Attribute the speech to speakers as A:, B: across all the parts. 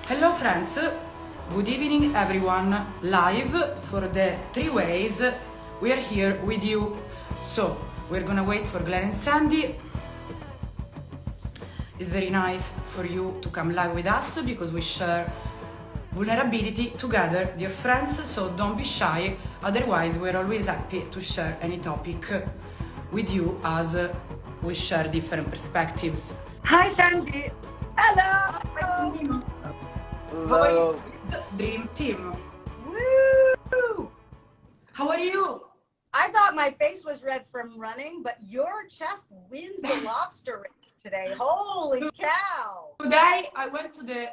A: Hello friends, good evening everyone, live for the 3 ways. We are here with you. So, we're gonna wait for Glenn and Sandy. It's very nice for you to come live with us because we share vulnerability together, dear friends, so don't be shy, otherwise we're always happy to share any topic with you as we share different perspectives. Hi Sandy!
B: Hello!
A: How are you? Dream team.
B: Woo!
A: How are you?
B: I thought my face was red from running, but your chest wins the lobster race today. Holy cow!
A: Today I went to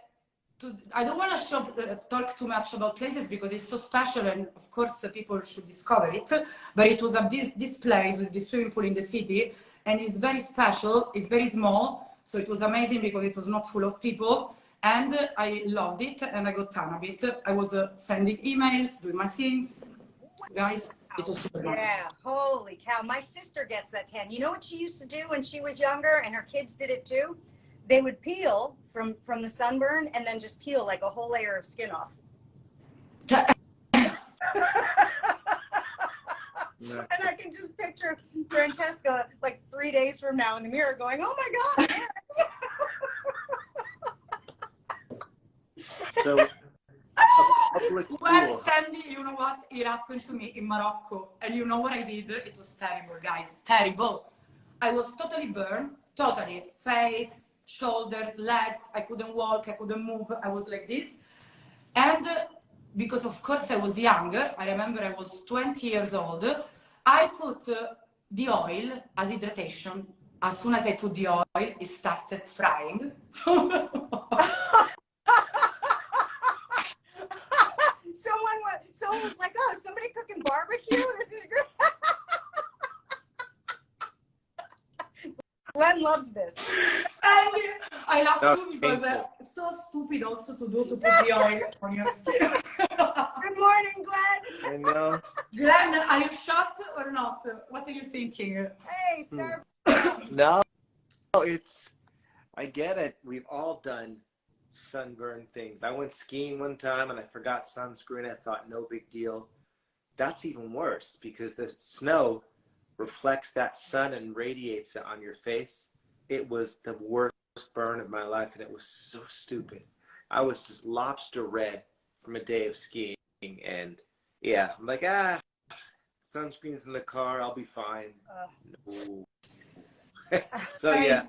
A: I don't want to talk too much about places because it's so special and of course people should discover it, but it was this place with the swimming pool in the city and it's very special, it's very small, so it was amazing because it was not full of people and I loved it and I got a ton of it. I was sending emails, doing my things, guys, it was super nice.
B: Yeah, holy cow. My sister gets that tan. You know what she used to do when she was younger and her kids did it too? They would peel from the sunburn and then just peel like a whole layer of skin off. And I can just picture Francesca like 3 days from now in the mirror going, oh my God.
C: So,
A: well, Sandy, you know what? It happened to me in Morocco. And you know what I did? It was terrible, guys. Terrible. I was totally burned. Totally. Face, shoulders, legs. I couldn't walk. I couldn't move. I was like this. And because, of course, I was young. I remember I was 20 years old. I put the oil as hydration. As soon as I put the oil, it started frying.
B: Someone was like, oh, somebody cooking barbecue? This is great. Glenn loves this.
A: I love too because it's so stupid also to put the oil on your skin.
B: Good morning, Glenn.
C: I know.
A: Glenn, are you shocked or not? What are you thinking?
B: Hey, sir.
C: No, I get it. We've all done sunburn things. I went skiing one time and I forgot sunscreen. I thought no big deal. That's even worse because the snow reflects that sun and radiates it on your face. It was the worst burn of my life and it was so stupid. I was just lobster red from a day of skiing and yeah, I'm like, sunscreen's in the car, I'll be fine. No. So yeah.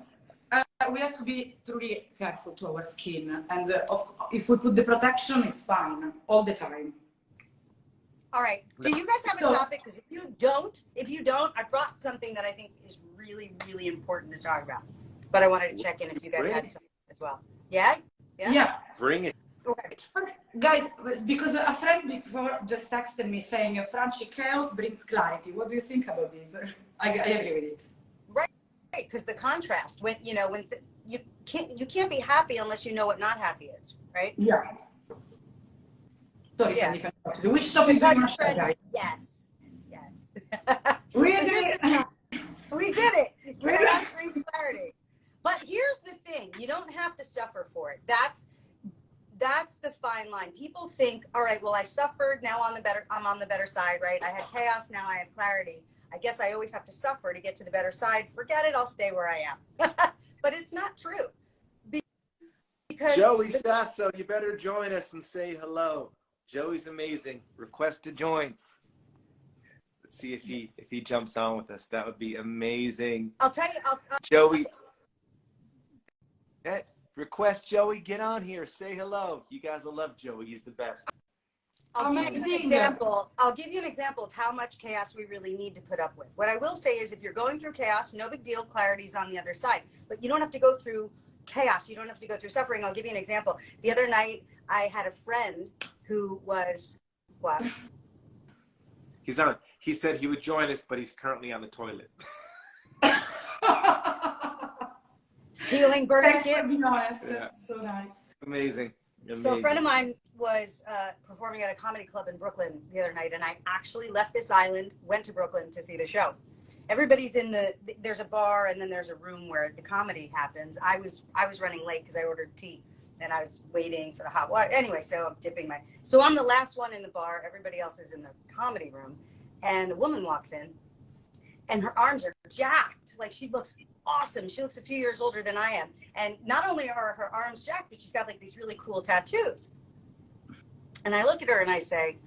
A: We have to be truly careful to our skin, and if we put the protection, it's fine all the time.
B: All right. Do you guys have a topic? Because if you don't, I brought something that I think is really, really important to talk about. But I wanted to check in if you guys had something as well. Yeah?
A: Yeah.
C: Bring it.
B: Okay.
A: Guys, because a friend before just texted me saying, Franci, chaos brings clarity. What do you think about this? I agree with it.
B: Right. Because the contrast, when you can't be happy unless you know what not happy is, right?
A: Yeah. Sorry, Sandy, which topic do you want to share, guys?
B: Yes.
A: We agree.
B: We did it. Chaos brings clarity. But here's the thing: you don't have to suffer for it. That's the fine line. People think, all right, well, I suffered. Now I'm on the better side, right? I had chaos. Now I have clarity. I guess I always have to suffer to get to the better side. Forget it. I'll stay where I am. But it's not true. Because
C: Joey Sasso, you better join us and say hello. Joey's amazing. Request to join. Let's see if he jumps on with us. That would be amazing.
B: I'll tell you.
C: Joey. Request Joey, get on here. Say hello. You guys will love Joey. He's the best.
B: I'll give you an example of how much chaos we really need to put up with. What I will say is if you're going through chaos, no big deal, clarity's on the other side. But you don't have to go through chaos. You don't have to go through suffering. I'll give you an example. The other night, I had a friend who was, what?
C: He's on. He said he would join us, but he's currently on the toilet.
B: Healing burning skin.
A: Being honest. Yeah. So nice.
C: Amazing.
B: So a friend of mine was performing at a comedy club in Brooklyn the other night, and I actually left this island, went to Brooklyn to see the show. Everybody's in there's a bar and then there's a room where the comedy happens. I was running late because I ordered tea. and I was waiting for the hot water. Anyway, so I'm dipping so I'm the last one in the bar. Everybody else is in the comedy room. And a woman walks in and her arms are jacked. Like, she looks awesome. She looks a few years older than I am. And not only are her arms jacked, but she's got like these really cool tattoos. And I look at her and I say,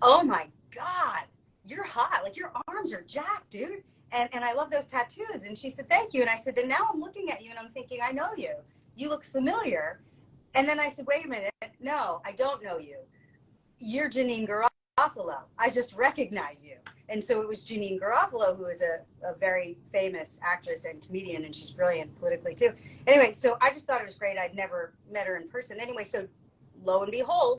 B: oh my God, you're hot. Like, your arms are jacked, dude. And I love those tattoos. And she said, thank you. And I said, and now I'm looking at you and I'm thinking, I know you. You look familiar. And then I said, wait a minute. No, I don't know you. You're Janine Garofalo. I just recognize you. And so it was Janine Garofalo, who is a very famous actress and comedian, and she's brilliant politically too. Anyway, so I just thought it was great. I'd never met her in person. Anyway, so lo and behold,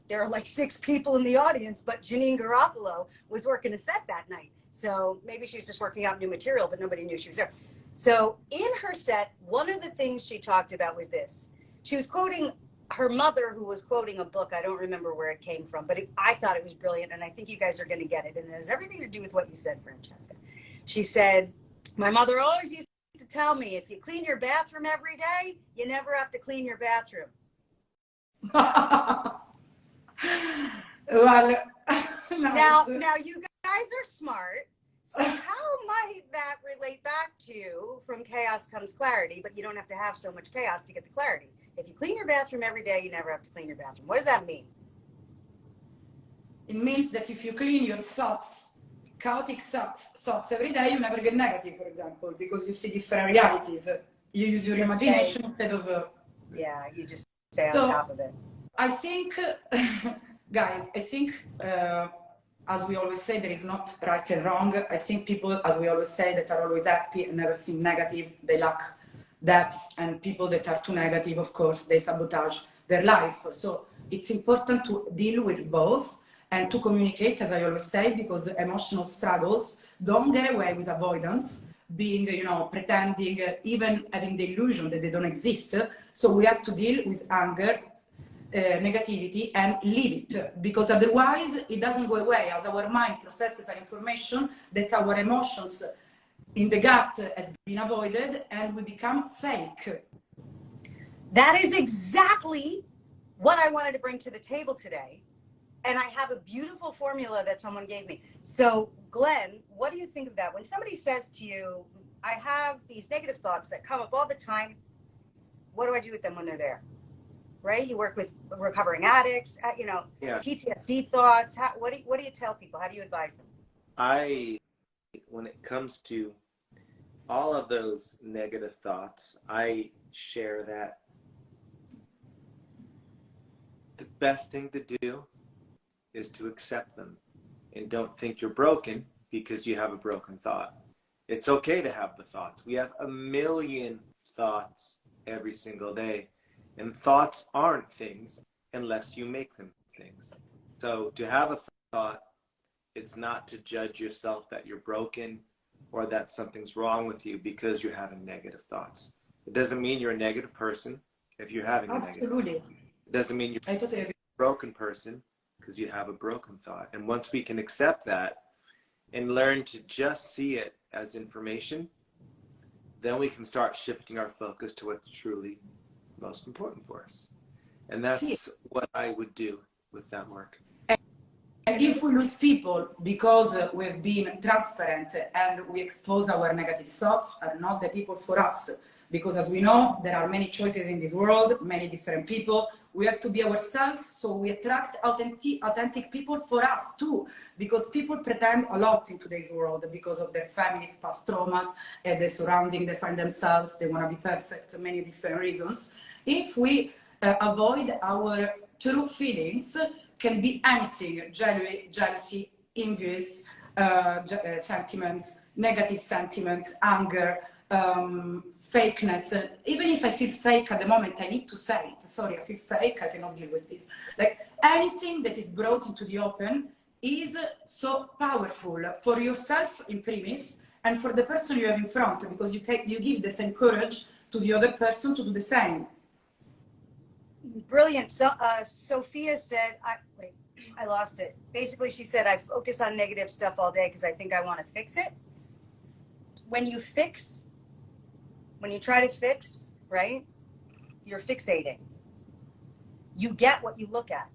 B: there are like 6 people in the audience, but Janine Garofalo was working a set that night. So maybe she was just working out new material, but nobody knew she was there. So in her set, one of the things she talked about was this. She was quoting her mother, who was quoting a book. I don't remember where it came from, but I thought it was brilliant, and I think you guys are going to get it. And it has everything to do with what you said, Francesca. She said, my mother always used to tell me, if you clean your bathroom every day, you never have to clean your bathroom.
A: Well, nice.
B: Now you guys are smart. So how might that relate back to from chaos comes clarity, but you don't have to have so much chaos to get the clarity? If you clean your bathroom every day, you never have to clean your bathroom. What does that mean?
A: It means that if you clean your thoughts, chaotic thoughts every day, you never get negative, for example, because you see different realities. You use your imagination instead of...
B: yeah, you just stay on top of it.
A: I think, guys, as we always say, there is not right and wrong. I think people, as we always say, that are always happy and never seem negative, they lack depth, and people that are too negative, of course, they sabotage their life. So it's important to deal with both and to communicate, as I always say, because emotional struggles don't get away with avoidance, being, pretending, even having the illusion that they don't exist. So we have to deal with anger, negativity, and leave it, because otherwise it doesn't go away, as our mind processes an information that our emotions in the gut has been avoided, and we become fake.
B: That is exactly what I wanted to bring to the table today. And I have a beautiful formula that someone gave me. So Glenn, what do you think of that? When somebody says to you, I have these negative thoughts that come up all the time, what do I do with them when they're there? Right? You work with recovering addicts, yeah. PTSD thoughts. What do you tell people? How do you advise them?
C: When it comes to all of those negative thoughts, I share that the best thing to do is to accept them, and don't think you're broken because you have a broken thought. It's okay to have the thoughts. We have a million thoughts every single day, and thoughts aren't things unless you make them things. So to have a thought, it's not to judge yourself that you're broken or that something's wrong with you because you're having negative thoughts. It doesn't mean you're a negative person if you're having a negative thought. It doesn't mean you're a broken person because you have a broken thought. And once we can accept that and learn to just see it as information, then we can start shifting our focus to what's truly most important for us. And that's what I would do with that work.
A: And if we lose people because we've been transparent and we expose our negative thoughts, are not the people for us. Because as we know, there are many choices in this world, many different people. We have to be ourselves, so we attract authentic people for us too. Because people pretend a lot in today's world because of their families' past traumas and the surrounding they find themselves. They want to be perfect, many different reasons. If we avoid our true feelings, can be anything: jealousy, envious sentiments, negative sentiments, anger, fakeness. Even if I feel fake at the moment, I need to say it. Sorry, I feel fake, I cannot deal with this. Like, anything that is brought into the open is so powerful for yourself in premise and for the person you have in front, because you give the same courage to the other person to do the same.
B: Brilliant. So Sophia said, I lost it. Basically, she said, I focus on negative stuff all day because I think I want to fix it. When you try to fix, right, you're fixating. you get what you look at.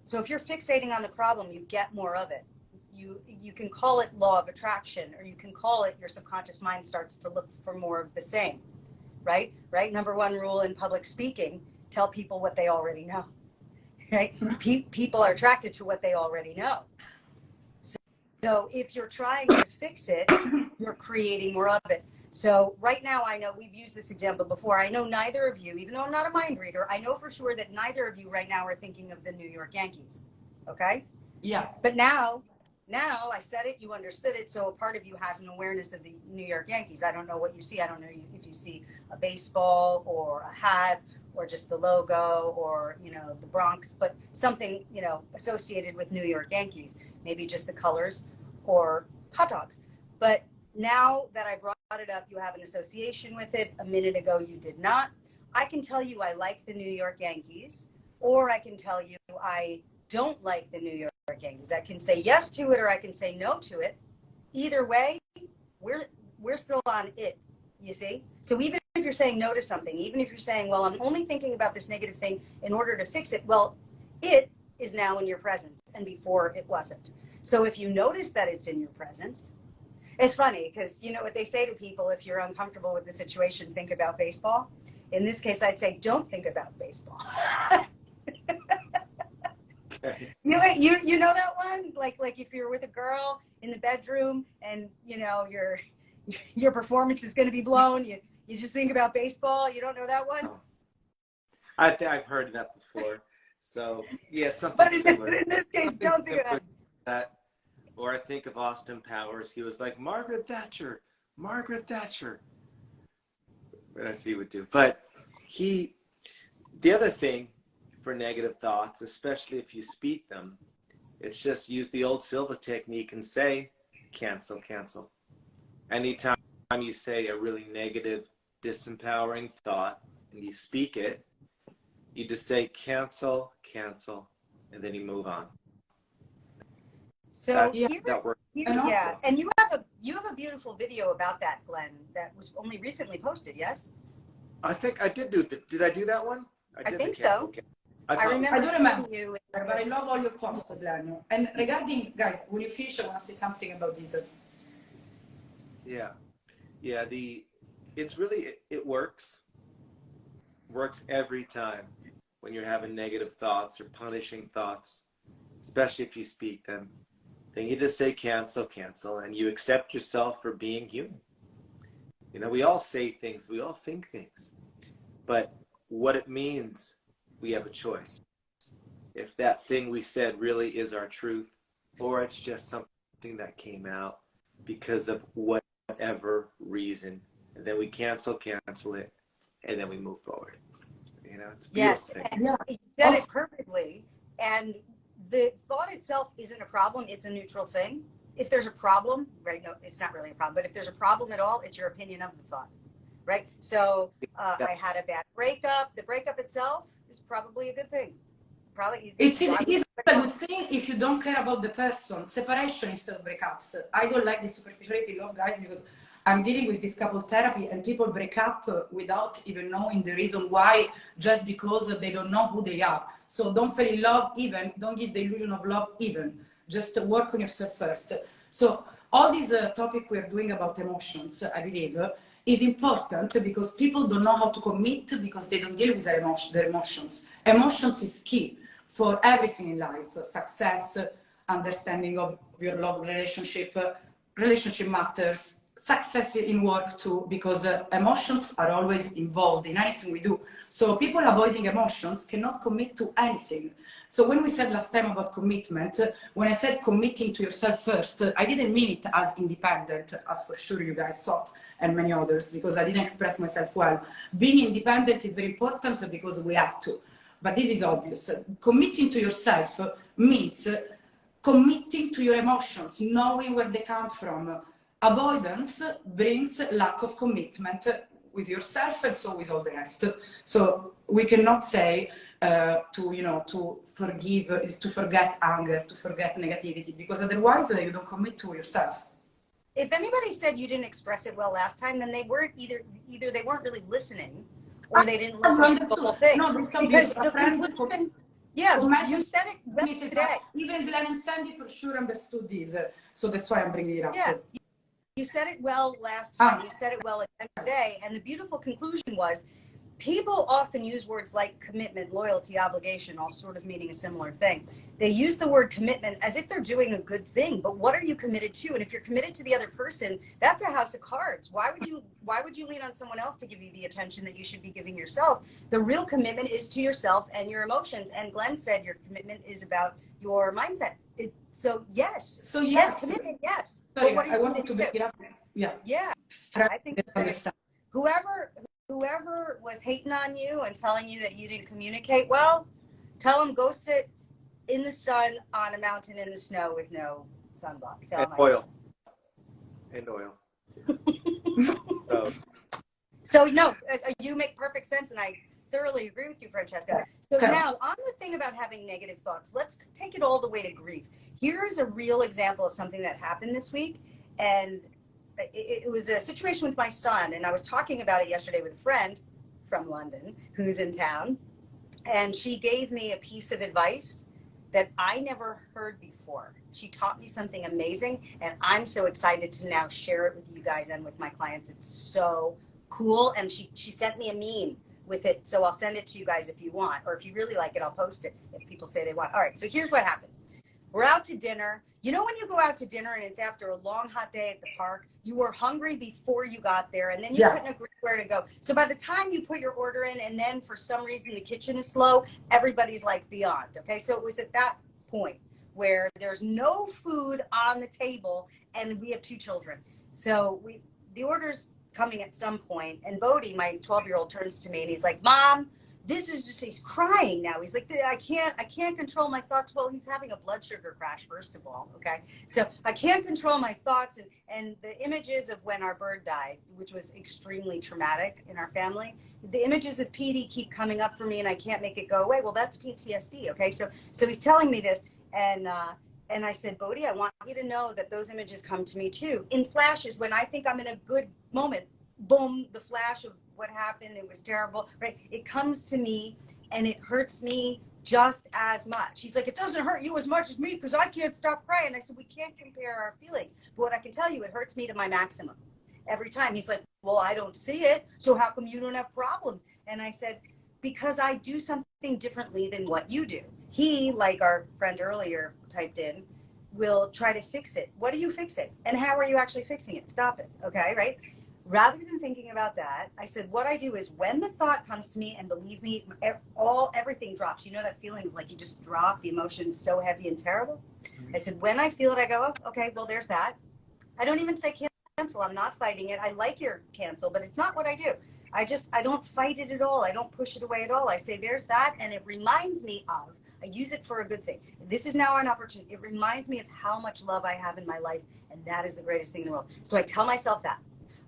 B: So if you're fixating on the problem, you get more of it. You can call it law of attraction, or you can call it your subconscious mind starts to look for more of the same, right? Number one rule in public speaking, tell people what they already know, right? People are attracted to what they already know. So if you're trying to fix it, you're creating more of it. So right now, I know we've used this example before. I know neither of you, even though I'm not a mind reader, I know for sure that neither of you right now are thinking of the New York Yankees. Okay?
A: Yeah.
B: But now I said it, you understood it. So a part of you has an awareness of the New York Yankees. I don't know what you see. I don't know if you see a baseball or a hat or just the logo or, you know, the Bronx, but something, you know, associated with New York Yankees, maybe just the colors or hot dogs. But now that I brought it up, you have an association with it. A minute ago, you did not. I can tell you I like the New York Yankees, or I can tell you I don't like the New York Yankees. I can say yes to it, or I can say no to it. Either way, we're still on it, you see? So even if you're saying no to something, even if you're saying, well, I'm only thinking about this negative thing in order to fix it, well, it is now in your presence, and before it wasn't. So if you notice that it's in your presence, it's funny because you know what they say to people, if you're uncomfortable with the situation, think about baseball. In this case, I'd say don't think about baseball.
C: Okay.
B: You know that one? Like if you're with a girl in the bedroom and you know your performance is going to be blown, you just think about baseball. You don't know that one?
C: I think I've heard that before. So yeah, something
B: But
C: similar.
B: in this case, don't think about
C: that. Or I think of Austin Powers. He was like, Margaret Thatcher. That's what he would do. But the other thing for negative thoughts, especially if you speak them, it's just use the old Silva technique and say, cancel. Anytime you say a really negative, disempowering thought and you speak it, you just say cancel, and then you move on.
B: So
C: that works.
B: Yeah, and you have a beautiful video about that, Glenn, that was only recently posted. Yes,
C: I think I did do that. Did I do that one?
B: I think so. I
A: I don't remember,
B: you.
A: but I love all your posts, Glenn. And regarding, guys, when you finish, I want to say something about this.
C: Yeah. It's really, it works every time when you're having negative thoughts or punishing thoughts, especially if you speak them. Then you just say cancel, and you accept yourself for being human. You know, we all say things, we all think things, but what it means, we have a choice. If that thing we said really is our truth, or it's just something that came out because of whatever reason, and then we cancel it, and then we move forward. You know, it's a beautiful thing.
B: And you said it perfectly. And the thought itself isn't a problem, it's a neutral thing. If there's a problem, right, no, it's not really a problem, but if there's a problem at all, it's your opinion of the thought, right? So I had a bad breakup. The breakup itself is probably a good thing.
A: It's a good thing if you don't care about the person. Separation instead of breakups. I don't like the superficiality love, guys, because I'm dealing with this couple therapy and people break up without even knowing the reason why, just because they don't know who they are. So don't fall in love even, don't give the illusion of love even. Just work on yourself first. So all this topic we're doing about emotions, I believe, is important because people don't know how to commit because they don't deal with their emotions. Emotions is key for everything in life: success, understanding of your love relationship, relationship matters, success in work too, because emotions are always involved in anything we do. So people avoiding emotions cannot commit to anything. So when we said last time about commitment, when I said committing to yourself first, I didn't mean it as independent, as for sure you guys thought, and many others, because I didn't express myself well. Being independent is very important because we have to. But this is obvious. Committing to yourself means committing to your emotions, knowing where they come from. Avoidance brings lack of commitment with yourself and so with all the rest. So we cannot say to forgive, to forget anger, to forget negativity, because otherwise you don't commit to yourself.
B: If anybody said you didn't express it well last time, then they weren't either they weren't really listening, or they didn't listen to the whole thing.
A: No,
B: because the Yeah,
A: So
B: you said it well today.
A: Even Glenn and Sandy for sure understood this. So that's why I'm bringing it up.
B: Yeah, you said it well last time. You said it well today. And the beautiful conclusion was, people often use words like commitment, loyalty, obligation, all sort of meaning a similar thing. They use the word commitment as if they're doing a good thing, but what are you committed to? And if you're committed to the other person, that's a house of cards. Why would you lean on someone else to give you the attention that you should be giving yourself? The real commitment is to yourself and your emotions. And Glenn said your commitment is about your mindset. So yes, commitment, yes.
A: Sorry,
B: what are you
A: I wanted to make it up.
B: Yeah, I think whoever was hating on you and telling you that you didn't communicate well, tell them go sit in the sun on a mountain in the snow with no sunblock.
C: And oil.
B: So no, you make perfect sense, and I thoroughly agree with you, Francesca. So now on the thing about having negative thoughts, let's take it all the way to grief. Here's a real example of something that happened this week, and it was a situation with my son, and I was talking about it yesterday with a friend from London who's in town, and she gave me a piece of advice that I never heard before. She taught me something amazing, and I'm so excited to now share it with you guys and with my clients. It's so cool, and she sent me a meme with it, so I'll send it to you guys if you want, or if you really like it, I'll post it if people say they want. All right, so here's what happened. We're out to dinner. You know when you go out to dinner and it's after a long, hot day at the park, you were hungry before you got there, and then you couldn't agree where to go. So by the time you put your order in, and then for some reason the kitchen is slow, everybody's like beyond, okay? So it was at that point where there's no food on the table, and we have 2 children. So the order's coming at some point, and Bodhi, my 12-year-old, turns to me and he's like, Mom, this is just, he's crying now. He's like, I can't control my thoughts. Well, he's having a blood sugar crash, first of all, okay? So I can't control my thoughts, and the images of when our bird died, which was extremely traumatic in our family, the images of Petey keep coming up for me and I can't make it go away. Well, that's PTSD, okay? So he's telling me this, and I said, Bodhi, I want you to know that those images come to me too. In flashes, when I think I'm in a good moment, boom, the flash of what happened, it was terrible, right? It comes to me and it hurts me just as much. He's like, it doesn't hurt you as much as me because I can't stop crying. I said, we can't compare our feelings. But what I can tell you, it hurts me to my maximum every time. He's like, well, I don't see it, so how come you don't have problems? And I said, because I do something differently than what you do. He, like our friend earlier typed in, will try to fix it. What are you fixing? And how are you actually fixing it? Stop it, okay, right? Rather than thinking about that, I said, what I do is when the thought comes to me, and believe me, everything drops. You know that feeling of like you just drop, the emotion's so heavy and terrible? I said, when I feel it, I go, oh, okay, well, there's that. I don't even say cancel. I'm not fighting it. I like your cancel, but it's not what I do. I don't fight it at all. I don't push it away at all. I say, there's that, and it reminds me of, I use it for a good thing. This is now an opportunity. It reminds me of how much love I have in my life, and that is the greatest thing in the world. So I tell myself that.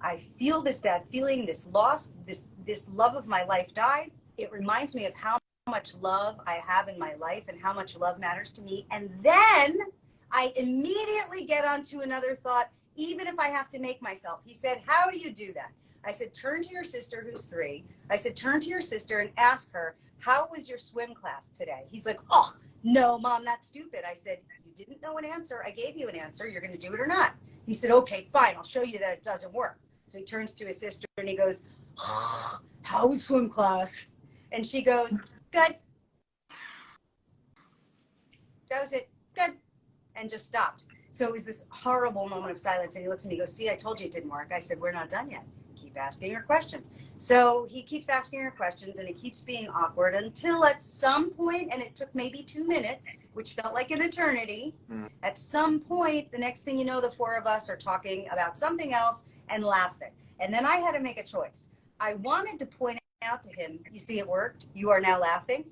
B: I feel this bad feeling, this loss, this love of my life died. It reminds me of how much love I have in my life and how much love matters to me. And then I immediately get onto another thought, even if I have to make myself. He said, how do you do that? I said, turn to your sister who's 3. I said, turn to your sister and ask her, how was your swim class today? He's like, oh, no, Mom, that's stupid. I said, you didn't know an answer. I gave you an answer. You're going to do it or not. He said, okay, fine. I'll show you that it doesn't work. So he turns to his sister and he goes, oh, how was swim class? And she goes, good. That was it. Good. And just stopped. So it was this horrible moment of silence. And he looks at me and goes, see, I told you it didn't work. I said, we're not done yet. Keep asking her questions. So he keeps asking her questions and it keeps being awkward until at some point, and it took maybe 2 minutes, which felt like an eternity. At some point, the next thing you know, the 4 of us are talking about something else and laughing. And then I had to make a choice. I wanted to point out to him, you see, it worked. You are now laughing.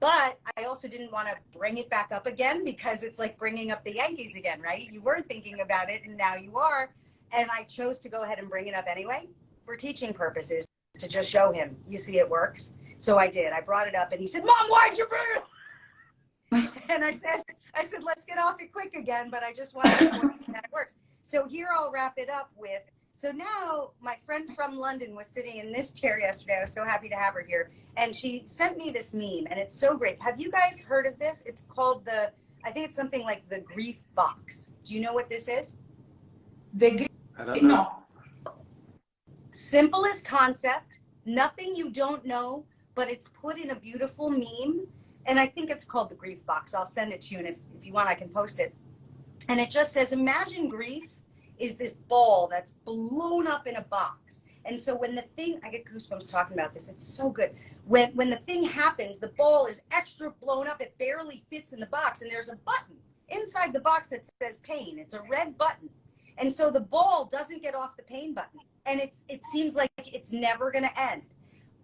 B: But I also didn't want to bring it back up again because it's like bringing up the Yankees again, right? You weren't thinking about it and now you are. And I chose to go ahead and bring it up anyway for teaching purposes, to just show him, you see, it works. So I did. I brought it up and he said, Mom, why'd you bring it? And I said, let's get off it quick again. But I just wanted to point out that it works. So here I'll wrap it up with, So now my friend from London was sitting in this chair yesterday. I was so happy to have her here. And she sent me this meme, and it's so great. Have you guys heard of this? It's called I think it's something like the grief box. Do you know what this is?
C: I don't know.
A: No.
B: Simplest concept, nothing you don't know, but it's put in a beautiful meme. And I think it's called the grief box. I'll send it to you, and if you want, I can post it. And it just says, imagine grief is this ball that's blown up in a box. And so when the thing, I get goosebumps talking about this, it's so good. When the thing happens, the ball is extra blown up, it barely fits in the box, and there's a button inside the box that says pain. It's a red button. And so the ball doesn't get off the pain button. And it seems like it's never gonna end.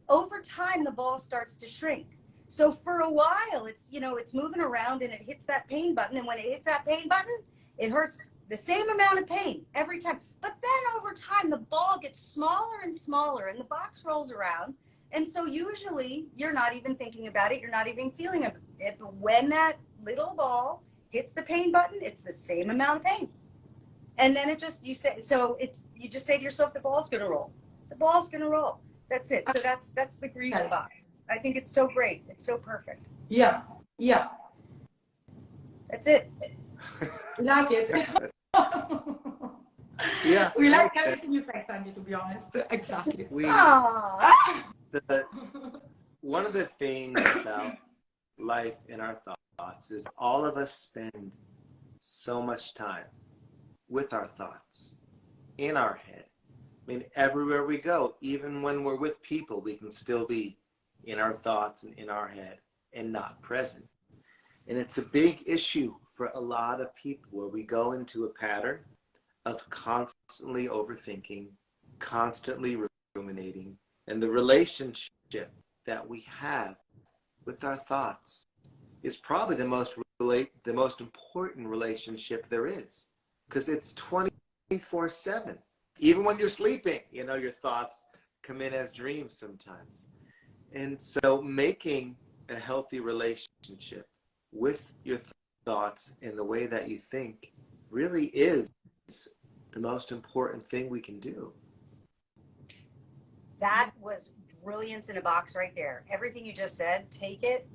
B: Over time, the ball starts to shrink. So for a while, it's moving around and it hits that pain button. And when it hits that pain button, it hurts the same amount of pain every time. But then over time, the ball gets smaller and smaller and the box rolls around. And so usually you're not even thinking about it. You're not even feeling it. But when that little ball hits the pain button, it's the same amount of pain. And then you just say to yourself, the ball's going to roll. The ball's going to roll. That's it. So that's the grief box. I think it's so great. It's so perfect.
A: Yeah. Yeah.
B: That's it.
A: Like it.
C: Yeah.
A: We like everything you say, Sandy, to be honest. Exactly.
C: One of the things about life in our thoughts is all of us spend so much time with our thoughts in our head. I mean, everywhere we go, even when we're with people, we can still be in our thoughts and in our head and not present. And it's a big issue for a lot of people where we go into a pattern of constantly overthinking, constantly ruminating, and the relationship that we have with our thoughts is probably the most important relationship there is, because it's 24/7. Even when you're sleeping, your thoughts come in as dreams sometimes. And so making a healthy relationship with your thoughts and the way that you think really is the most important thing we can do.
B: That was brilliance in a box right there. Everything you just said, take it,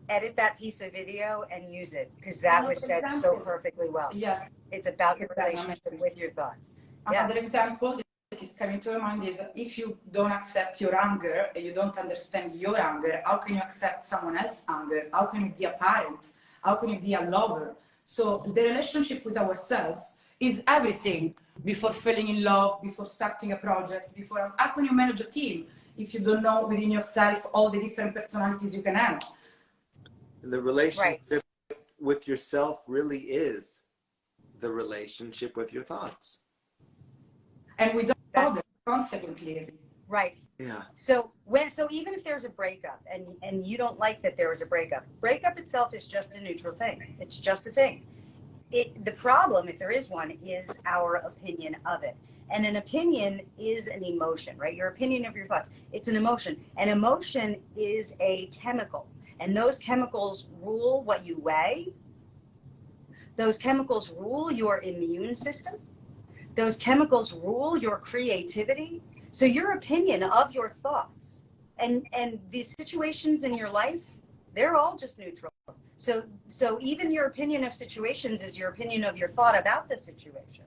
B: edit that piece of video and use it, because that was said so perfectly well.
A: Yes.
B: It's about your relationship with your thoughts.
A: Another example that is coming to mind is, if you don't accept your anger and you don't understand your anger, how can you accept someone else's anger? How can you be a parent? How can you be a lover? So the relationship with ourselves is everything. Before falling in love, before starting a project, how can you manage a team if you don't know within yourself all the different personalities you can have?
C: The relationship with yourself really is the relationship with your thoughts.
A: And with others, consequently.
B: Right.
C: Yeah.
B: So even if there's a breakup and you don't like that there was a breakup itself is just a neutral thing. It's just a thing. The problem, if there is one, is our opinion of it. And an opinion is an emotion, right? Your opinion of your thoughts. It's an emotion. An emotion is a chemical. And those chemicals rule what you weigh. Those chemicals rule your immune system. Those chemicals rule your creativity. So your opinion of your thoughts and the situations in your life, they're all just neutral. So even your opinion of situations is your opinion of your thought about the situation.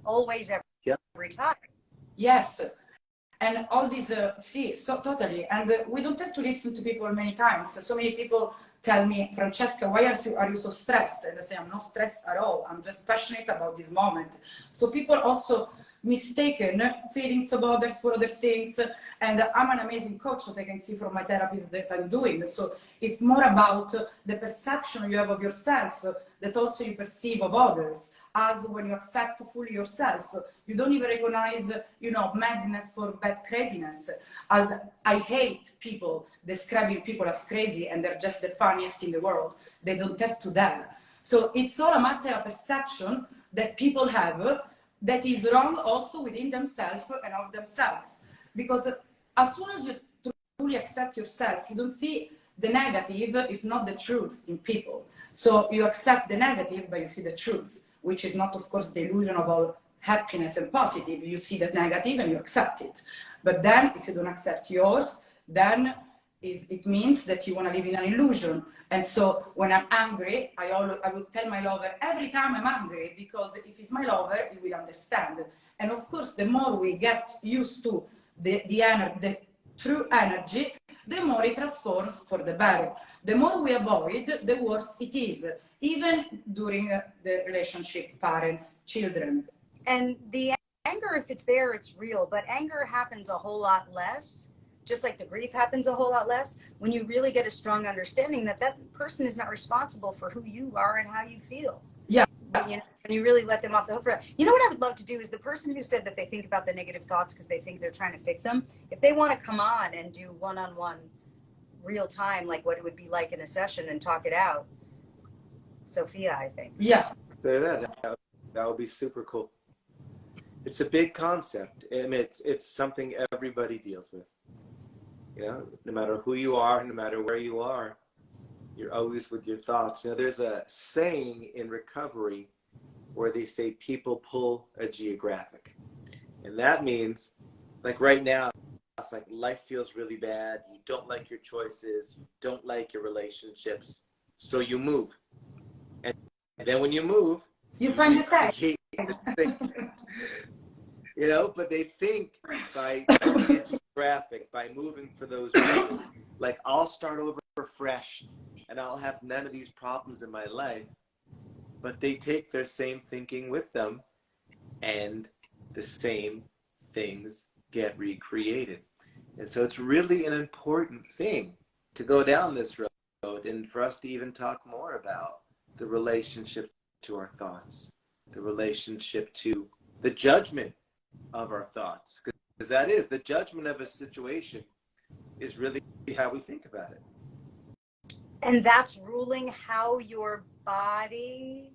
B: Always, every time.
A: Yes. And all these, so totally. And we don't have to listen to people many times. So many people tell me, Francesca, why are you so stressed? And I say, I'm not stressed at all. I'm just passionate about this moment. So people also mistaken feelings of others for other things. And I'm an amazing coach, that I can see from my therapies that I'm doing. So it's more about the perception you have of yourself that also you perceive of others. As when you accept fully yourself, you don't even recognize, madness for bad craziness. As I hate people describing people as crazy and they're just the funniest in the world. They don't have to dare. So it's all a matter of perception that people have that is wrong also within themselves and of themselves. Because as soon as you truly accept yourself, you don't see the negative, if not the truth, in people. So you accept the negative, but you see the truth, which is not, of course, the illusion of all happiness and positive. You see the negative and you accept it. But then if you don't accept yours, then it means that you want to live in an illusion. And so when I'm angry, I will tell my lover every time I'm angry, because if he's my lover, he will understand. And of course, the more we get used to the true energy, the more it transforms for the better. The more we avoid, the worse it is, even during the relationship, parents, children.
B: And the anger, if it's there, it's real, but anger happens a whole lot less, just like the grief happens a whole lot less, when you really get a strong understanding that that person is not responsible for who you are and how you feel.
A: Yeah.
B: You know, when you really let them off the hook for that. You know what I would love to do is the person who said that they think about the negative thoughts because they think they're trying to fix them, if they want to come on and do one-on-one real time, like what it would be like in a session, and talk it out, Sophia, I think.
A: Yeah.
C: That would be super cool. It's a big concept. I mean, it's something everybody deals with. You know, no matter who you are, no matter where you are, you're always with your thoughts. You know, there's a saying in recovery where they say people pull a geographic. And that means, like right now, it's like life feels really bad. You don't like your choices. You don't like your relationships. So you move. And then when you move,
A: you find the same.
C: You know, but they think by pulling a geographic, by moving for those reasons, like I'll start over fresh and I'll have none of these problems in my life. But they take their same thinking with them and the same things get recreated. And so it's really an important thing to go down this road and for us to even talk more about the relationship to our thoughts, the relationship to the judgment of our thoughts, because that is the judgment of a situation is really how we think about it.
B: And that's ruling how your body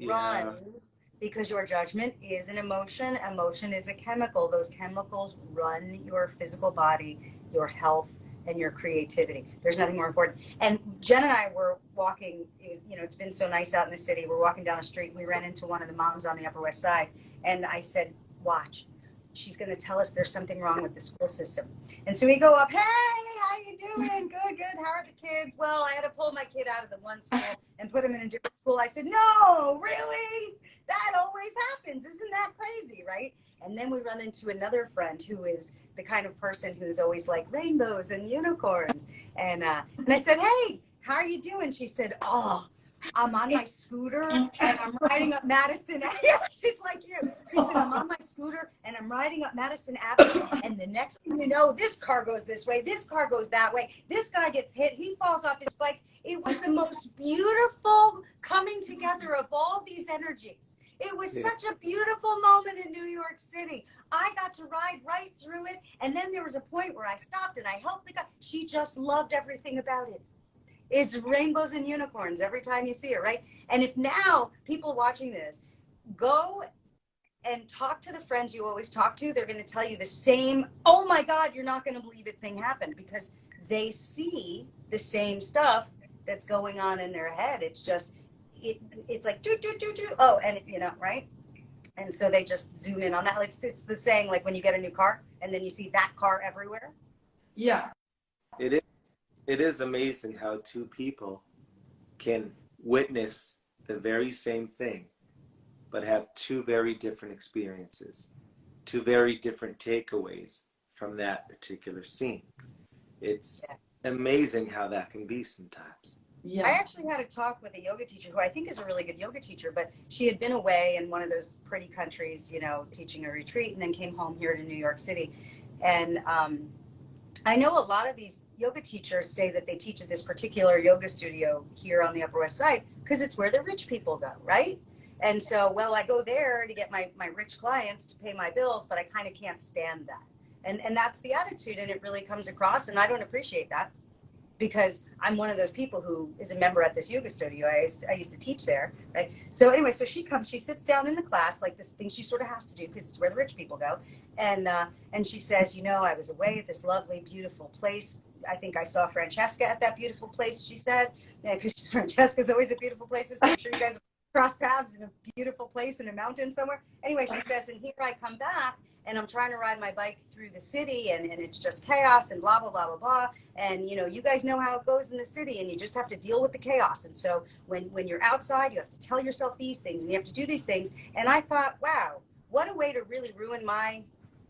B: runs, because your judgment is an emotion. Emotion is a chemical. Those chemicals run your physical body, your health, and your creativity. There's nothing more important. And Jen and I were walking, it's been so nice out in the city. We're walking down the street and we ran into one of the moms on the Upper West Side. And I said, watch, she's going to tell us there's something wrong with the school system. And so we go up, hey, how you doing? Good. How are the kids? Well, I had to pull my kid out of the one school and put him in a different school. I said, no, really? That always happens. Isn't that crazy, right? And then we run into another friend who is the kind of person who's always like rainbows and unicorns. And I said, hey, how are you doing? She said, oh, I'm on my scooter and I'm riding up Madison. She's like you. She said, I'm on my scooter and I'm riding up Madison Avenue. And the next thing you know, this car goes this way. This car goes that way. This guy gets hit. He falls off his bike. It was the most beautiful coming together of all these energies. It was such a beautiful moment in New York City. I got to ride right through it. And then there was a point where I stopped and I helped the guy. She just loved everything about it. It's rainbows and unicorns every time you see her, right? And if now people watching this go and talk to the friends you always talk to, they're going to tell you the same, oh my God, you're not going to believe it thing happened, because they see the same stuff that's going on in their head. It's just, it's like, do. Oh, and right? And so they just zoom in on that. It's the saying, like when you get a new car and then you see that car everywhere.
A: Yeah.
C: It is amazing how two people can witness the very same thing, but have two very different experiences, two very different takeaways from that particular scene. It's amazing how that can be sometimes.
B: Yeah. I actually had a talk with a yoga teacher who I think is a really good yoga teacher, but she had been away in one of those pretty countries, teaching a retreat, and then came home here to New York City. And I know a lot of these yoga teachers say that they teach at this particular yoga studio here on the Upper West Side because it's where the rich people go, right? And so, I go there to get my rich clients to pay my bills, but I kind of can't stand that. And that's the attitude, and it really comes across, and I don't appreciate that, because I'm one of those people who is a member at this yoga studio. I used to teach there, right? So anyway, so she comes, she sits down in the class, like this thing she sort of has to do because it's where the rich people go. And she says, I was away at this lovely, beautiful place. I think I saw Francesca at that beautiful place, she said. Yeah, because Francesca's always at beautiful places, so I'm sure you guys cross paths in a beautiful place in a mountain somewhere. Anyway, she says, and here I come back and I'm trying to ride my bike through the city and it's just chaos and blah, blah, blah, blah, blah. And, you know, you guys know how it goes in the city and you just have to deal with the chaos. And so when you're outside, you have to tell yourself these things and you have to do these things. And I thought, wow, what a way to really ruin my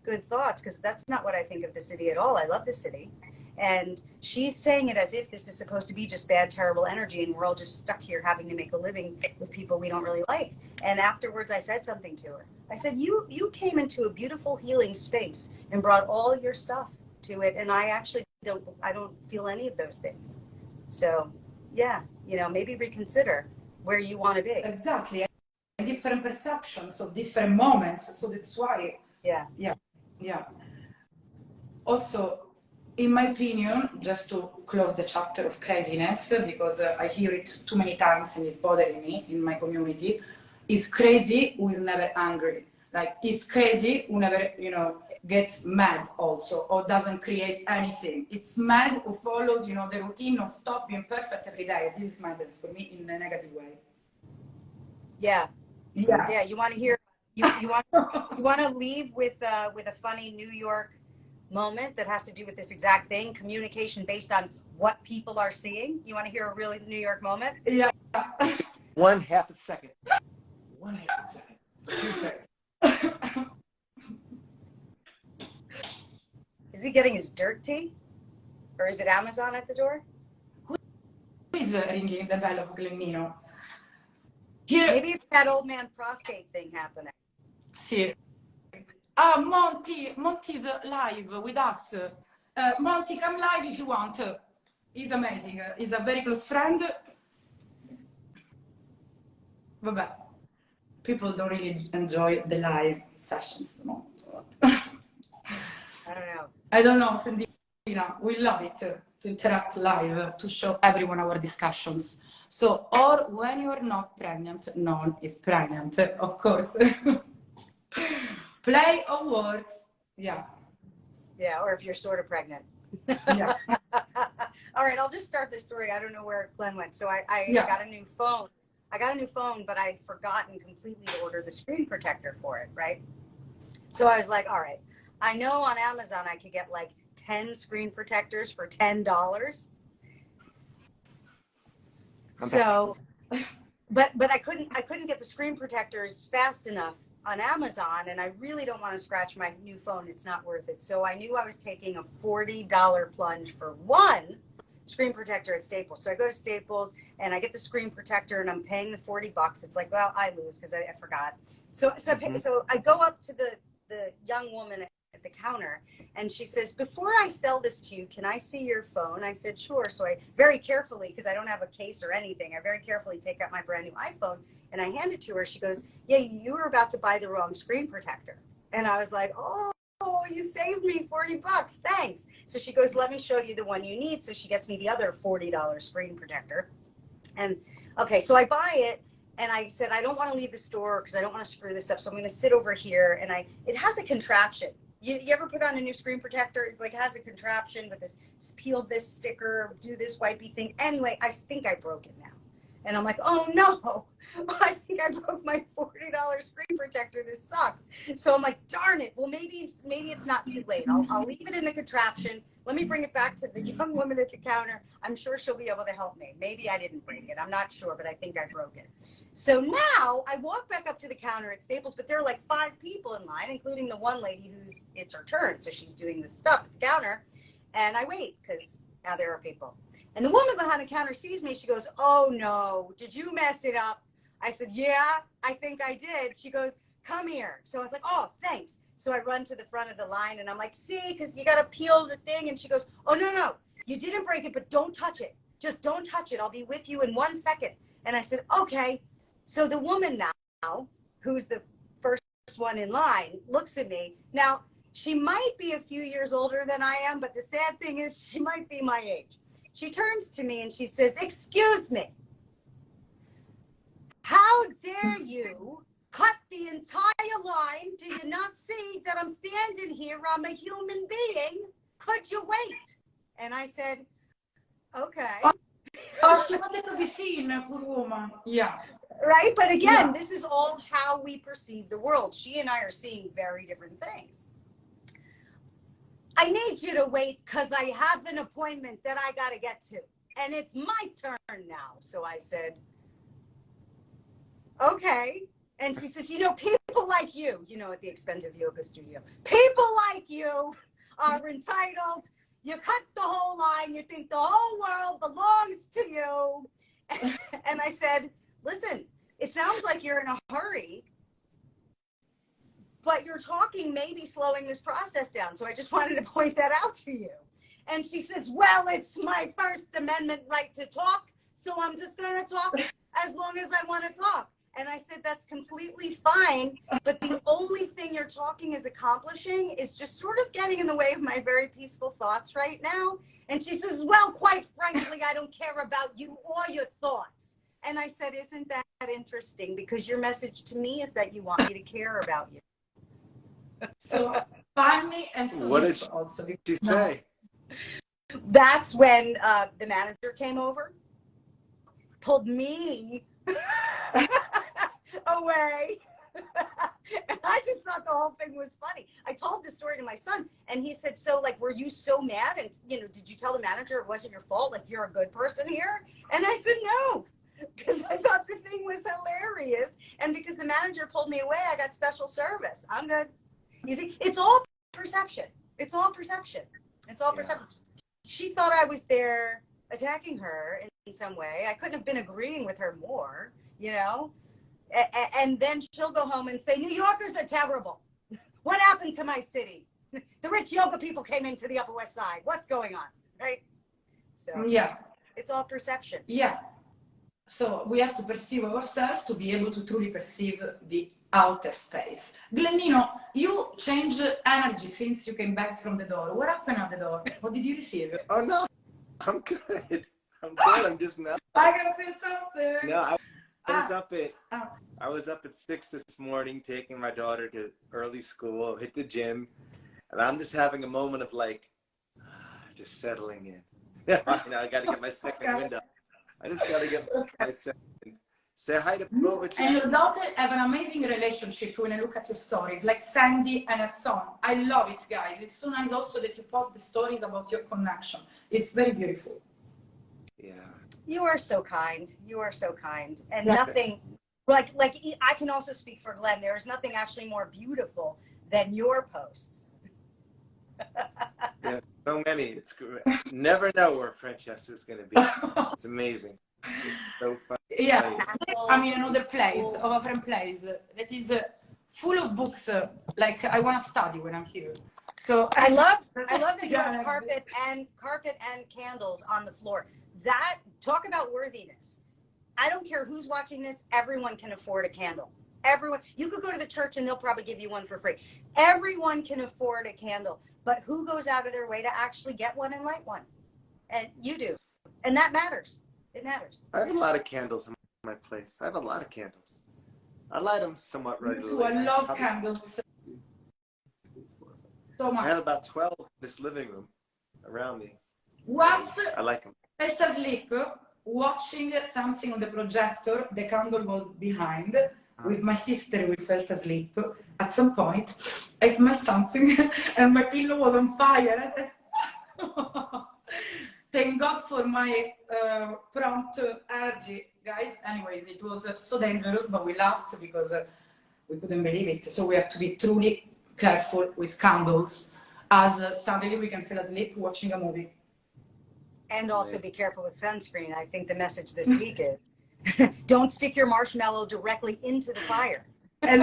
B: good thoughts, because that's not what I think of the city at all. I love the city. And she's saying it as if this is supposed to be just bad, terrible energy, and we're all just stuck here having to make a living with people we don't really like. And afterwards, I said something to her. I said, you came into a beautiful healing space and brought all your stuff to it, and I actually don't feel any of those things. So, yeah, you know, maybe reconsider where you want to be.
A: Exactly. Different perceptions of different moments, so that's why. Yeah. Also, in my opinion, just to close the chapter of craziness, because I hear it too many times and it's bothering me in my community, is crazy who is never angry. Like, it's crazy who never, you know, gets mad also, or doesn't create anything. It's mad who follows, you know, the routine of stop being perfect every day. This is madness for me in a negative way.
B: Yeah. You want to hear? You want to leave with a funny New York moment that has to do with this exact thing, communication based on what people are seeing. You want to hear a really New York moment?
A: Yeah.
C: 1/2 second. 1/2 second. 2 seconds.
B: Is he getting his dirt tea? Or is it Amazon at the door?
A: Who is ringing the bell of Glennino? Here.
B: Maybe it's that old man prostate thing happening.
A: Sì. Monty's live with us. Monty, come live if you want. He's amazing. He's a very close friend. Vabbè. People don't really enjoy the live sessions. No.
B: I don't know.
A: Sandrina. We love it to interact live, to show everyone our discussions. So, or when you're not pregnant, no one is pregnant, of course. Play on words. Yeah,
B: or if you're sort of pregnant.
A: Yeah.
B: All right, I'll just start the story. I don't know where Glenn went. So I got a new phone. But I'd forgotten completely to order the screen protector for it, right? So I was like, all right, I know on Amazon I could get like 10 screen protectors for $10. So, but I couldn't get the screen protectors fast enough on Amazon, and I really don't want to scratch my new phone. It's not worth it. So I knew I was taking a $40 plunge for one screen protector at Staples. So I go to Staples and I get the screen protector and I'm paying the $40. It's like, well, I lose because I forgot. So I go up to the young woman at the counter and she says, before I sell this to you, can I see your phone? I said, sure. So I very carefully, because I don't have a case or anything, I very carefully take out my brand new iPhone and I hand it to her. She goes, yeah, you were about to buy the wrong screen protector. And I was like, oh, you saved me $40, thanks. So she goes, let me show you the one you need. So she gets me the other $40 screen protector. And okay, so I buy it. And I said, I don't want to leave the store because I don't want to screw this up. So I'm going to sit over here. And it has a contraption. You ever put on a new screen protector? It's like, it has a contraption with this, peel this sticker, do this wipey thing. Anyway, I think I broke it now. And I'm like, oh no, I think I broke my $40 screen protector. This sucks. So I'm like, darn it. Well, maybe it's not too late. I'll leave it in the contraption. Let me bring it back to the young woman at the counter. I'm sure she'll be able to help me. Maybe I didn't break it. I'm not sure, but I think I broke it. So now I walk back up to the counter at Staples, but there are like 5 people in line, including the one lady it's her turn. So she's doing the stuff at the counter. And I wait because now there are people. And the woman behind the counter sees me. She goes, oh no, did you mess it up? I said, yeah, I think I did. She goes, come here. So I was like, oh, thanks. So I run to the front of the line and I'm like, see, because you got to peel the thing. And she goes, oh, no, you didn't break it, but don't touch it. Just don't touch it. I'll be with you in 1 second. And I said, okay. So the woman now, who's the first one in line, looks at me. Now, she might be a few years older than I am, but the sad thing is she might be my age. She turns to me and she says, excuse me, how dare you cut the entire line? Do you not see that I'm standing here? I'm a human being. Could you wait? And I said, okay.
A: Oh, she wanted to be seen, poor woman. Yeah.
B: Right? But again,
A: Yeah.
B: this is all how we perceive the world. She and I are seeing very different things. I need you to wait because I have an appointment that I got to get to. And it's my turn now. So I said, okay. And she says, you know, people like you, you know, at the expensive yoga studio, people like you are entitled. You cut the whole line. You think the whole world belongs to you. And I said, listen, it sounds like you're in a hurry, but you're talking maybe slowing this process down. So I just wanted to point that out to you. And she says, well, it's my First Amendment right to talk. So I'm just going to talk as long as I want to talk. And I said, that's completely fine. But the only thing you're talking is accomplishing is just sort of getting in the way of my very peaceful thoughts right now. And she says, well, quite frankly, I don't care about you or your thoughts. And I said, isn't that interesting? Because your message to me is that you want me to care about you.
A: So funny and so
C: What did
A: also.
C: she say?
B: That's when the manager came over, pulled me away. And I just thought the whole thing was funny. I told this story to my son, and he said, so, like, were you so mad? And, you know, did you tell the manager it wasn't your fault? Like, you're a good person here? And I said, no, because I thought the thing was hilarious. And because the manager pulled me away, I got special service. I'm good. You see, it's all perception. It's all perception. It's all perception. She thought I was there attacking her in some way. I couldn't have been agreeing with her more, you know? And then she'll go home and say, New Yorkers are terrible. What happened to my city? The rich yoga people came into the Upper West Side. What's going on, right? So
A: Yeah.
B: it's all perception.
A: Yeah. So we have to perceive ourselves to be able to truly perceive the outer space. Glennino, you changed energy since you came back from the door. What happened at the door? What did you receive?
C: Oh no, I'm good. I'm good. I'm just melting.
A: I can feel something.
C: No, I was up at 6 this morning taking my daughter to early school, hit the gym, and I'm just having a moment of like, just settling in. I got to get my second wind up. I just got to get my second. Say hi to Bova.
A: And your daughter have an amazing relationship when I look at your stories, like Sandy and her son. I love it, guys. It's so nice also that you post the stories about your connection. It's very beautiful.
C: Yeah.
B: You are so kind. You are so kind. And nothing, like I can also speak for Glenn. There is nothing actually more beautiful than your posts.
C: Yeah, so many. It's never know where Francesca is going to be. It's amazing. It's so fun.
A: Yeah, I'm in another place, of a different place that is full of books. Like I want to study when I'm here. So
B: I love that you have carpet and candles on the floor. That, talk about worthiness. I don't care who's watching this. Everyone can afford a candle. Everyone. You could go to the church and they'll probably give you one for free. Everyone can afford a candle, but who goes out of their way to actually get one and light one? And you do, and that matters. It matters.
C: I have a lot of candles in my place. I have a lot of candles. I light them somewhat regularly.
A: Me too. I love candles so much.
C: I have about 12 in this living room around me.
A: Once
C: I like them.
A: I fell asleep watching something on the projector. The candle was behind. With my sister, we fell asleep. At some point, I smelled something and my pillow was on fire. I said, thank God for my prompt energy, guys. Anyways, it was so dangerous, but we laughed because we couldn't believe it. So we have to be truly careful with candles, as suddenly we can fall asleep watching a movie.
B: And also be careful with sunscreen. I think the message this week is, don't stick your marshmallow directly into the fire.
A: And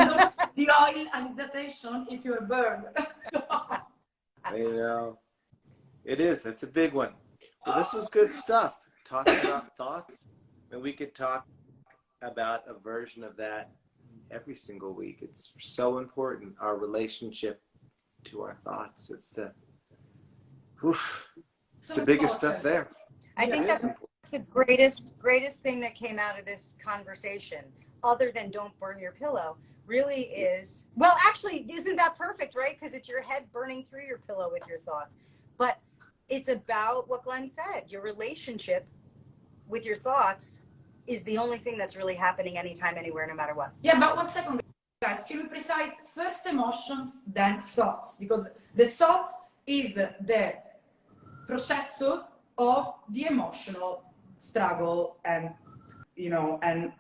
A: the oil agitation if you're burned.
C: You know, it is. That's a big one. Well, this was good stuff. Talking about thoughts, and we could talk about a version of that every single week. It's so important, our relationship to our thoughts. It's the, it's the biggest stuff there.
B: I think that's the greatest thing that came out of this conversation, other than don't burn your pillow, really is, well, actually, isn't that perfect, right? Because it's your head burning through your pillow with your thoughts. But it's about what Glenn said. Your relationship with your thoughts is the only thing that's really happening anytime, anywhere, no matter what.
A: Yeah, but 1 second, guys. Can we precise first emotions, then thoughts? Because the thought is the processor of the emotional struggle and, you know, and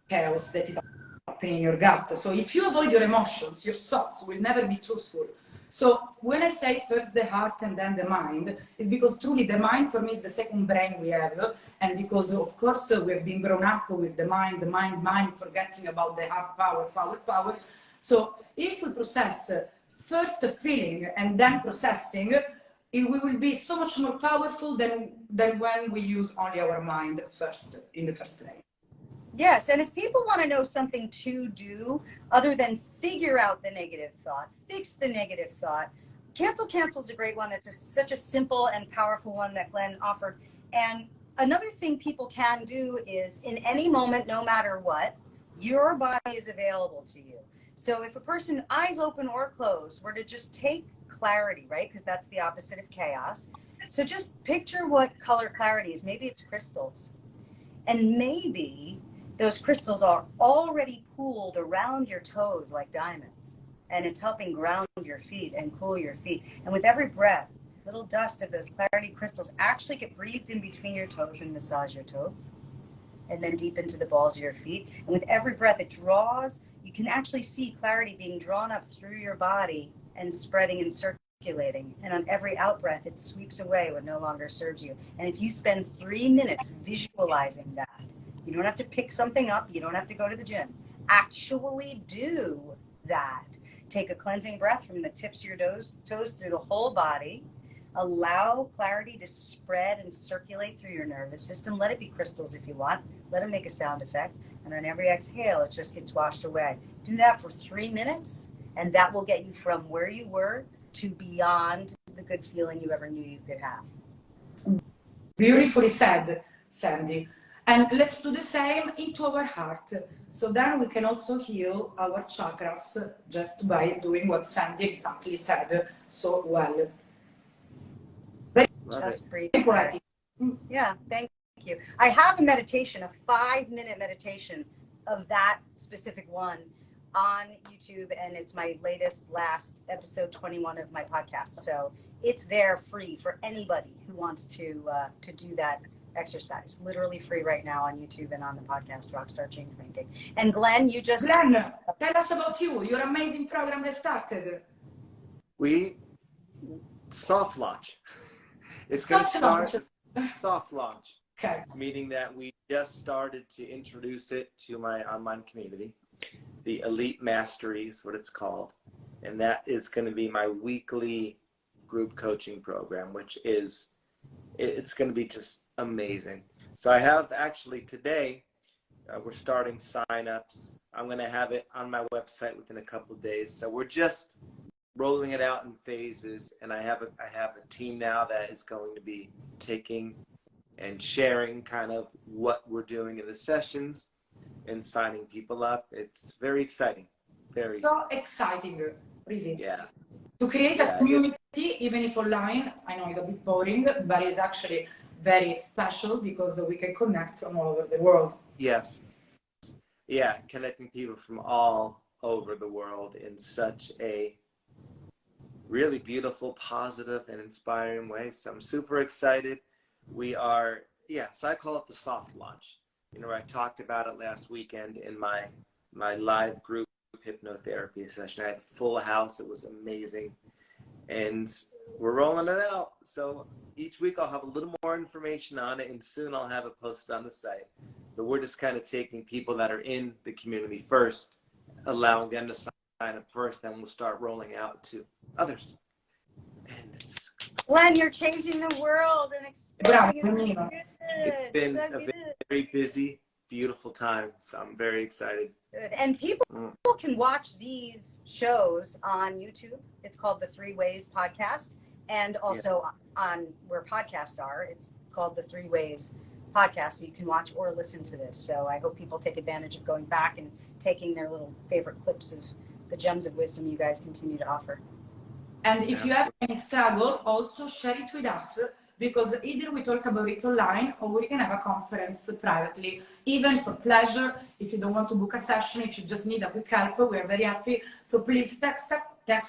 A: chaos that is happening in your gut. So if you avoid your emotions, your thoughts will never be truthful. So when I say first the heart and then the mind, it's because truly the mind for me is the second brain we have, and because of course we've been grown up with the mind, forgetting about the heart, power. So if we process first feeling and then processing, we will be so much more powerful than when we use only our mind first in the first place.
B: Yes, and if people want to know something to do other than figure out the negative thought, fix the negative thought, cancel is a great one. It's such a simple and powerful one that Glenn offered. And another thing people can do is in any moment, no matter what, your body is available to you. So if a person, eyes open or closed, were to just take clarity, right? Because that's the opposite of chaos. So just picture what color clarity is. Maybe it's crystals. And maybe those crystals are already pooled around your toes like diamonds. And it's helping ground your feet and cool your feet. And with every breath, little dust of those clarity crystals actually get breathed in between your toes and massage your toes. And then deep into the balls of your feet. And with every breath, it draws, you can actually see clarity being drawn up through your body and spreading and circulating. And on every out breath, it sweeps away what no longer serves you. And if you spend 3 minutes visualizing that, you don't have to pick something up. You don't have to go to the gym. Actually do that. Take a cleansing breath from the tips of your toes through the whole body. Allow clarity to spread and circulate through your nervous system. Let it be crystals if you want. Let it make a sound effect. And on every exhale, it just gets washed away. Do that for 3 minutes, and that will get you from where you were to beyond the good feeling you ever knew you could have.
A: Beautifully said, Sandy. And let's do the same into our heart. So then we can also heal our chakras just by doing what Sandy exactly said so well.
B: Just breathe.
A: Right.
B: Yeah, thank you. I have a meditation, a 5-minute meditation of that specific one on YouTube, and it's my last episode 21 of my podcast. So it's there free for anybody who wants to do that exercise. Literally free right now on YouTube and on the podcast, Rockstar Change Making. And Glenn,
A: Glenn, tell us about your amazing program that started.
C: We soft launch. It's going to start soft launch.
A: Okay.
C: Meaning that we just started to introduce it to my online community. The Elite Mastery is what it's called. And that is going to be my weekly group coaching program, which is, it's going to be just amazing. So I have actually today, we're starting signups. I'm going to have it on my website within a couple of days. So we're just rolling it out in phases. And I have a team now that is going to be taking and sharing kind of what we're doing in the sessions and signing people up. It's very exciting. Very
A: so exciting, really.
C: Yeah.
A: To create a community, even if online, I know it's a bit boring, but it's actually very special because we can connect from all over the world.
C: Yes. Yeah, connecting people from all over the world in such a really beautiful, positive, and inspiring way. So I'm super excited. We are, so I call it the soft launch. You know, I talked about it last weekend in my live group hypnotherapy session. I had a full house. It was amazing. And we're rolling it out. So each week I'll have a little more information on it, and soon I'll have it posted on the site. But we're just kind of taking people that are in the community first, allowing them to sign up first, then we'll start rolling out to others. And it's
B: Glenn, you're changing the world and expanding.
C: It's been a very busy, beautiful time, so I'm very excited.
B: Good. And people can watch these shows on YouTube. It's called the 3 Ways Podcast, and also on where podcasts are. It's called the 3 Ways Podcast, so you can watch or listen to this. So I hope people take advantage of going back and taking their little favorite clips of the gems of wisdom you guys continue to offer.
A: And if you have any struggle, also share it with us. because either we talk about it online or we can have a conference privately, even for pleasure. If you don't want to book a session, if you just need a quick help, we are very happy. So please text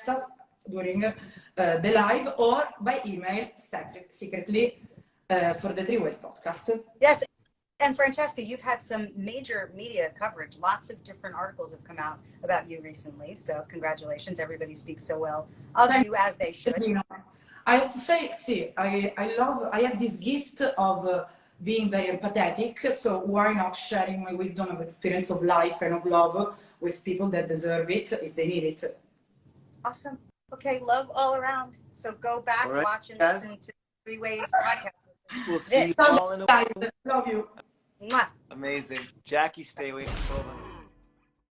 A: us during the live or by email secretly for the Three Ways podcast.
B: Yes. And Francesca, you've had some major media coverage. Lots of different articles have come out about you recently. So congratulations. Everybody speaks so well of you, as they should.
A: You know, I have to say, see, I have this gift of being very empathetic. So why not sharing my wisdom of experience of life and of love with people that deserve it if they need it.
B: Awesome. Okay, love all around. So go back, watch and listen to Three Ways podcast.
C: We'll see you all in a
A: Guys, love you.
B: Mwah.
C: Amazing. Jackie, stay away from Boba.